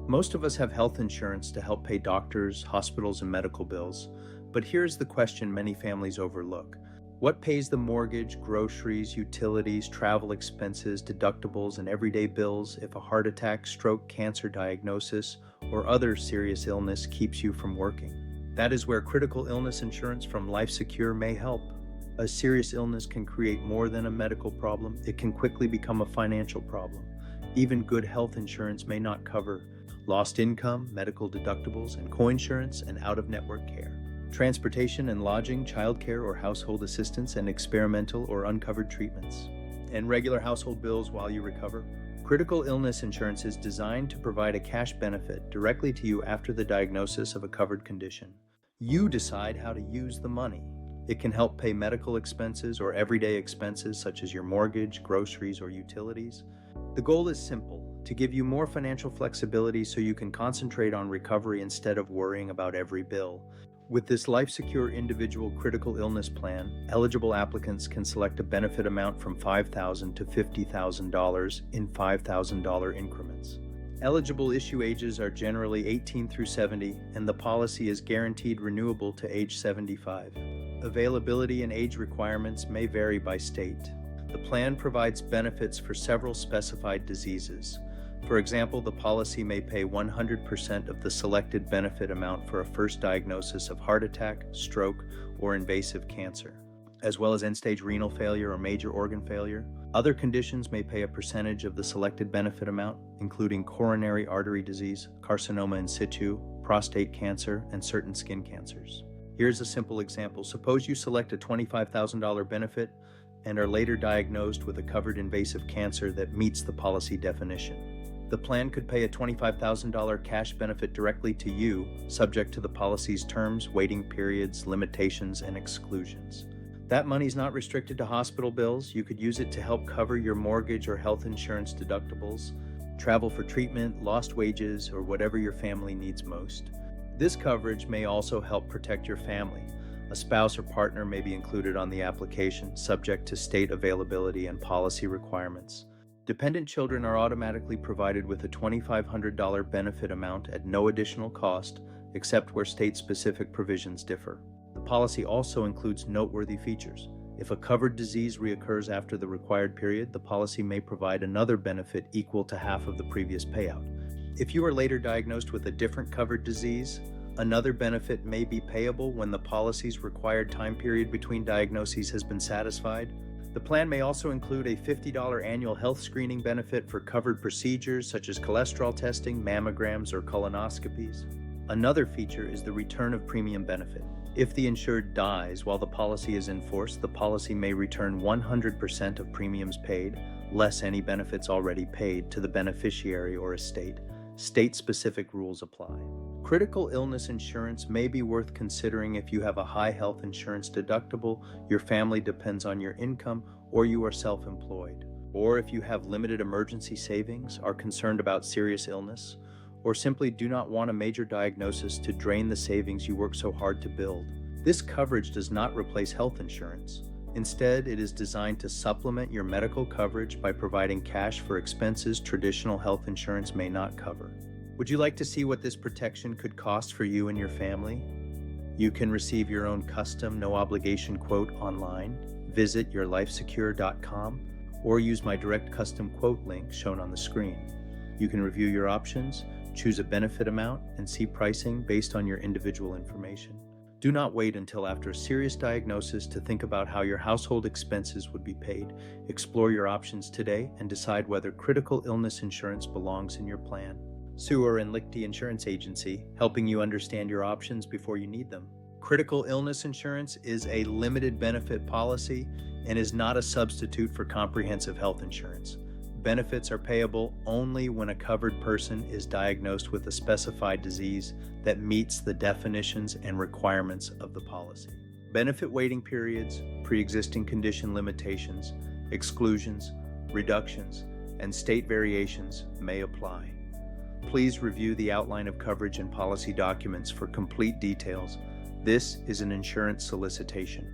Most of us have health insurance to help pay doctors, hospitals, and medical bills. But here's the question many families overlook. What pays the mortgage, groceries, utilities, travel expenses, deductibles, and everyday bills if a heart attack, stroke, cancer diagnosis, or other serious illness keeps you from working? That is where critical illness insurance from LifeSecure may help. A serious illness can create more than a medical problem. It can quickly become a financial problem. Even good health insurance may not cover lost income, medical deductibles, and co-insurance and out-of-network care, transportation and lodging, childcare or household assistance, and experimental or uncovered treatments, and regular household bills while you recover. Critical illness insurance is designed to provide a cash benefit directly to you after the diagnosis of a covered condition. You decide how to use the money. It can help pay medical expenses or everyday expenses such as your mortgage, groceries, or utilities. The goal is simple: to give you more financial flexibility so you can concentrate on recovery instead of worrying about every bill. With this LifeSecure individual critical illness plan, eligible applicants can select a benefit amount from $5,000 to $50,000 in $5,000 increments. Eligible issue ages are generally 18 through 70, and the policy is guaranteed renewable to age 75. Availability and age requirements may vary by state. The plan provides benefits for several specified diseases. For example, the policy may pay 100% of the selected benefit amount for a first diagnosis of heart attack, stroke, or invasive cancer, as well as end-stage renal failure or major organ failure. Other conditions may pay a percentage of the selected benefit amount, including coronary artery disease, carcinoma in situ, prostate cancer, and certain skin cancers. Here's a simple example. Suppose you select a $25,000 benefit and are later diagnosed with a covered invasive cancer that meets the policy definition. The plan could pay a $25,000 cash benefit directly to you, subject to the policy's terms, waiting periods, limitations, and exclusions. That money's not restricted to hospital bills. You could use it to help cover your mortgage or health insurance deductibles, travel for treatment, lost wages, or whatever your family needs most. This coverage may also help protect your family. A spouse or partner may be included on the application, subject to state availability and policy requirements. Dependent children are automatically provided with a $2,500 benefit amount at no additional cost, except where state-specific provisions differ. The policy also includes noteworthy features. If a covered disease reoccurs after the required period, the policy may provide another benefit equal to half of the previous payout. If you are later diagnosed with a different covered disease, another benefit may be payable when the policy's required time period between diagnoses has been satisfied. The plan may also include a $50 annual health screening benefit for covered procedures such as cholesterol testing, mammograms, or colonoscopies. Another feature is the return of premium benefit. If the insured dies while the policy is in force, the policy may return 100% of premiums paid, less any benefits already paid, to the beneficiary or estate. State-specific rules apply. Critical illness insurance may be worth considering if you have a high health insurance deductible, your family depends on your income, or you are self-employed. Or if you have limited emergency savings, are concerned about serious illness, or simply do not want a major diagnosis to drain the savings you work so hard to build. This coverage does not replace health insurance. Instead, it is designed to supplement your medical coverage by providing cash for expenses traditional health insurance may not cover. Would you like to see what this protection could cost for you and your family? You can receive your own custom, no-obligation quote online. Visit yourlifesecure.com or use my direct custom quote link shown on the screen. You can review your options, choose a benefit amount, and see pricing based on your individual information. Do not wait until after a serious diagnosis to think about how your household expenses would be paid. Explore your options today and decide whether critical illness insurance belongs in your plan. Suhr and Lichty Insurance Agency, helping you understand your options before you need them. Critical illness insurance is a limited benefit policy and is not a substitute for comprehensive health insurance. Benefits are payable only when a covered person is diagnosed with a specified disease that meets the definitions and requirements of the policy. Benefit waiting periods, pre-existing condition limitations, exclusions, reductions, and state variations may apply. Please review the outline of coverage and policy documents for complete details. This is an insurance solicitation.